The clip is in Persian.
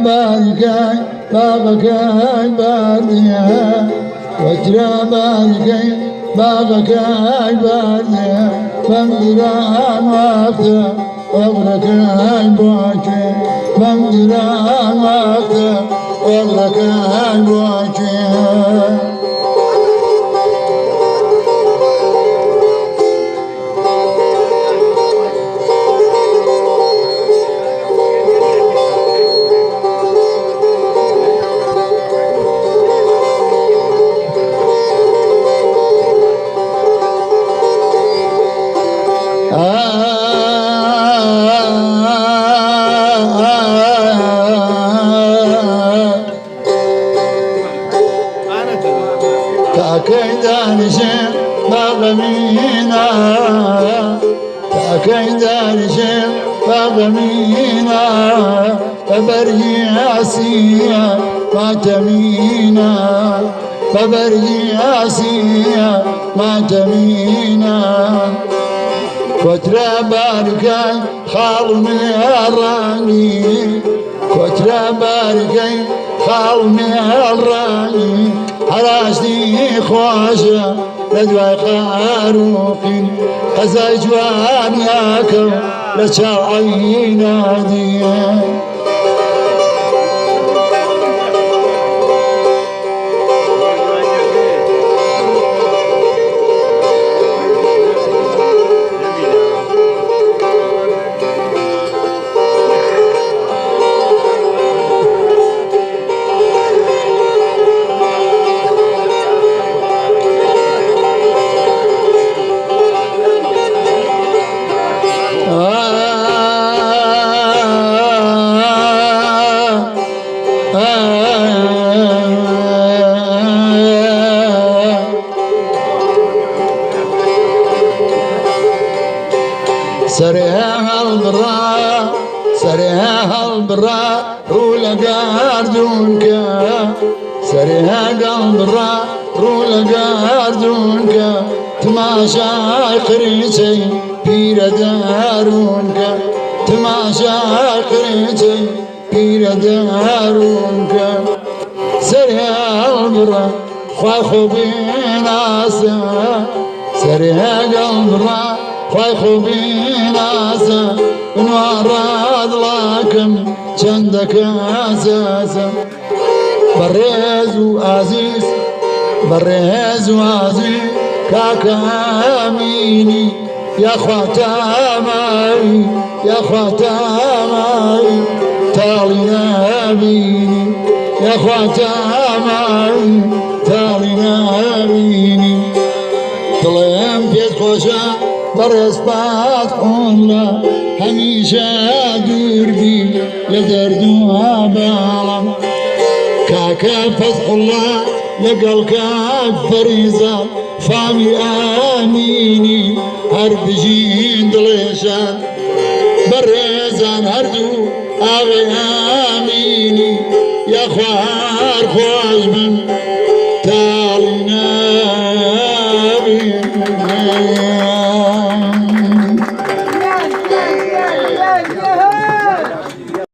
بالكاي بابكاي بارديا وجرى بالكاي بابكاي بارديا بمدران وقتا وبركاي بوكي بمدران وقتا وبركاي بوكي تاكيدان شيخ بابمينا تاكيدان شيخ بابمينا فبرجي عسيا ما تمينا فبرجي عسيا ما تمينا كتر باركاي خال من الراني كتر باركاي خال من الراني حراشني خواشة لدواء خاروقين قزاي جوان ياكو لشاعي ناديا سريها البراء سريها البراء رولا قاردونك سريها البراء رولا قاردونك تماشى قريتي بير دارونك تماشى قريتي بير دارونك سريها البراء خواخو بيناسا سريها البراء خواخو بيناسا نوارد لكم چندك اساسا بريز وعزيز بريز وعزيز كاكا اميني يا خواتا ماي يا خواتا ماي تالي نبيني يا خواتا ماي تالي نبيني طلعم بيت خوشا برس باتحونا هميشة دوربي لدردو عبالم كاكا فتح الله لقلك فريزة فامي آميني هربجين دليشان بريزان هردو آغي آميني يا خوار خوش بن